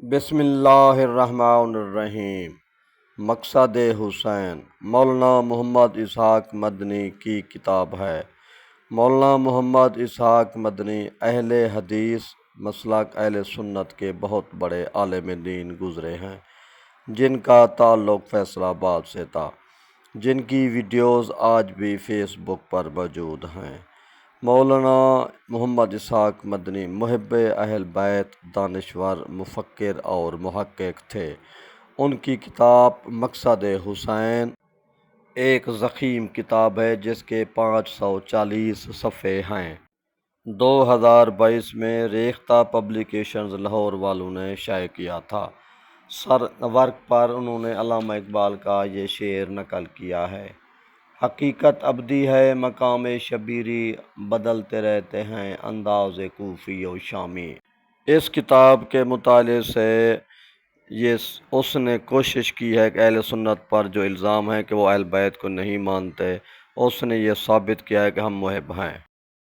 بسم اللہ الرحمن الرحیم۔ مقصد حسین مولانا محمد اسحاق مدنی کی کتاب ہے۔ مولانا محمد اسحاق مدنی اہل حدیث مسلک اہل سنت کے بہت بڑے عالم دین گزرے ہیں، جن کا تعلق فیصل آباد سے تھا، جن کی ویڈیوز آج بھی فیس بک پر موجود ہیں۔ مولانا محمد اسحاق مدنی محب اہل بیت، دانشور، مفکر اور محقق تھے۔ ان کی کتاب مقصد حسین ایک ضخیم کتاب ہے جس کے 540 صفحے ہیں۔ 2022 میں ریختہ پبلیکیشنز لاہور والوں نے شائع کیا تھا۔ سر ورق پر انہوں نے علامہ اقبال کا یہ شعر نقل کیا ہے: حقیقت ابدی ہے، مقام شبیری بدلتے رہتے ہیں، انداز کوفی و شامی۔ اس کتاب کے مطالعے سے اس نے کوشش کی ہے کہ اہل سنت پر جو الزام ہے کہ وہ اہل بیت کو نہیں مانتے، اس نے یہ ثابت کیا ہے کہ ہم محب ہیں۔